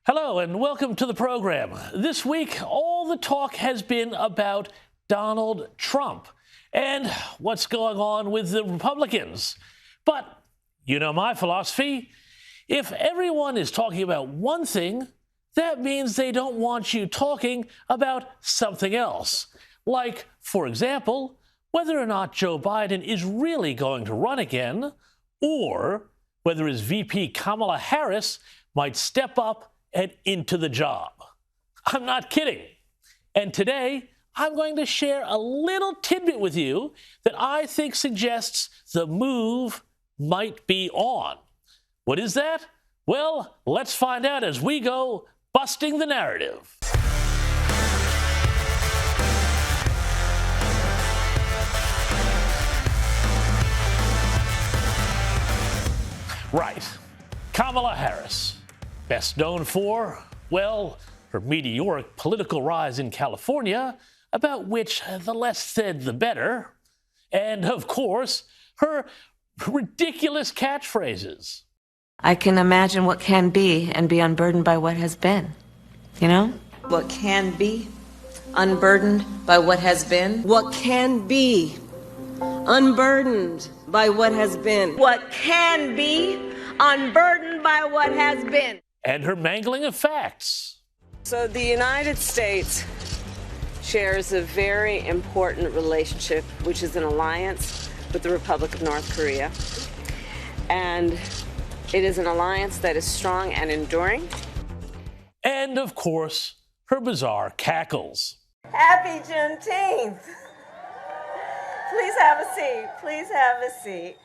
Hello and welcome to the program. This week, all the talk has been about Donald Trump and what's going on with the Republicans. But you know my philosophy. If everyone is talking about one thing, that means they don't want you talking about something else. Like, for example, whether or not Joe Biden is really going to run again, or whether his VP Kamala Harris might step up and into the job. I'm not kidding. And today, I'm going to share a little tidbit with you that I think suggests the move might be on. What is that? Well, let's find out as we go busting the narrative. Right. Kamala Harris. Best known for, well, her meteoric political rise in California, about which the less said the better, and, of course, her ridiculous catchphrases. I can imagine what can be and be unburdened by what has been, you know? What can be unburdened by what has been. What can be unburdened by what has been. What can be unburdened by what has been. And her mangling of facts. So the United States shares a very important relationship, which is an alliance with the Republic of North Korea. And it is an alliance that is strong and enduring. And, of course, her bizarre cackles. Happy Juneteenth. Please have a seat. Please have a seat.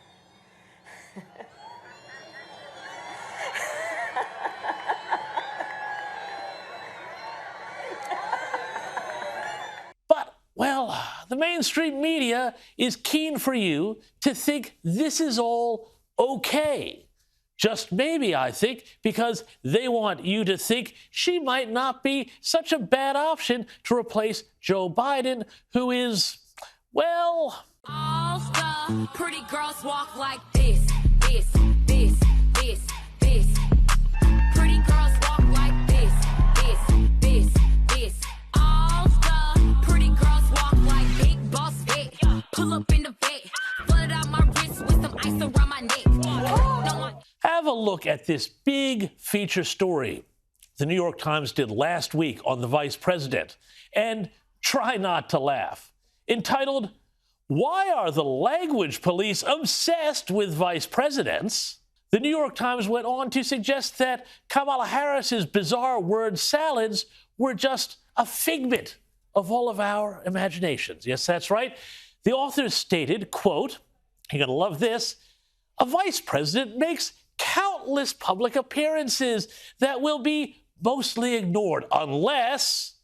Well, the mainstream media is keen for you to think this is all okay. Just maybe, I think, because they want you to think she might not be such a bad option to replace Joe Biden, who is, well... All the pretty girls walk like this, this, this, this, this. Pretty girls walk like this, this, this, this. All the pretty girls walk like big boss fit. Pull up in the vet, flood out my wrist with some ice around my neck. Have a look at this big feature story the New York Times did last week on the vice president, and try not to laugh. Entitled, "Why are the language police obsessed with vice presidents?" The New York Times went on to suggest that Kamala Harris's bizarre word salads were just a figment of all of our imaginations. Yes, that's right. The authors stated, quote, you're going to love this, "A vice president makes countless public appearances that will be mostly ignored unless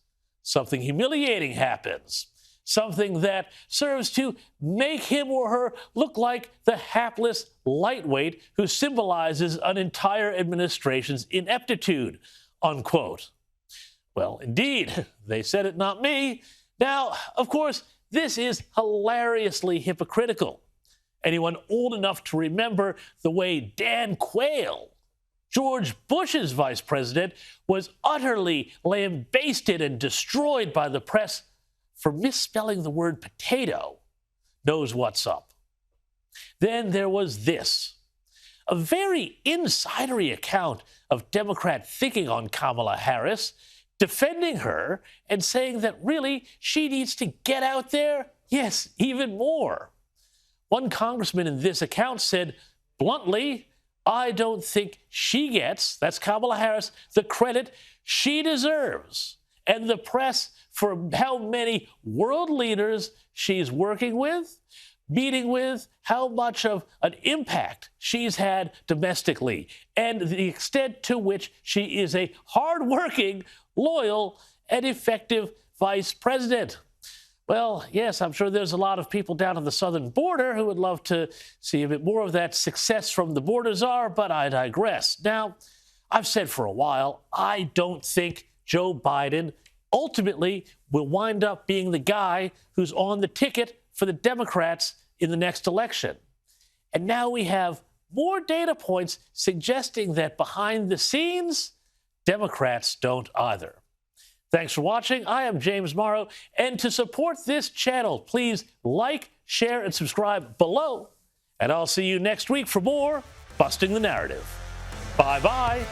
something humiliating happens. Something that serves to make him or her look like the hapless lightweight who symbolizes an entire administration's ineptitude," unquote. Well, indeed, they said it, not me. Now, of course, this is hilariously hypocritical. Anyone old enough to remember the way Dan Quayle, George Bush's vice president, was utterly lambasted and destroyed by the press for misspelling the word potato, knows what's up. Then there was this, a very insidery account of Democrat thinking on Kamala Harris, defending her and saying that really she needs to get out there, yes, even more. One congressman in this account said, bluntly, "I don't think she gets," that's Kamala Harris, "the credit she deserves." And the press for how many world leaders she's working with, meeting with, how much of an impact she's had domestically, and the extent to which she is a hardworking, loyal, and effective vice president. Well, yes, I'm sure there's a lot of people down on the southern border who would love to see a bit more of that success from the border czar, but I digress. Now, I've said for a while, I don't think Joe Biden ultimately will wind up being the guy who's on the ticket for the Democrats in the next election. And now we have more data points suggesting that behind the scenes, Democrats don't either. Thanks for watching. I am James Morrow. And to support this channel, please like, share, and subscribe below. And I'll see you next week for more Busting the Narrative. Bye-bye.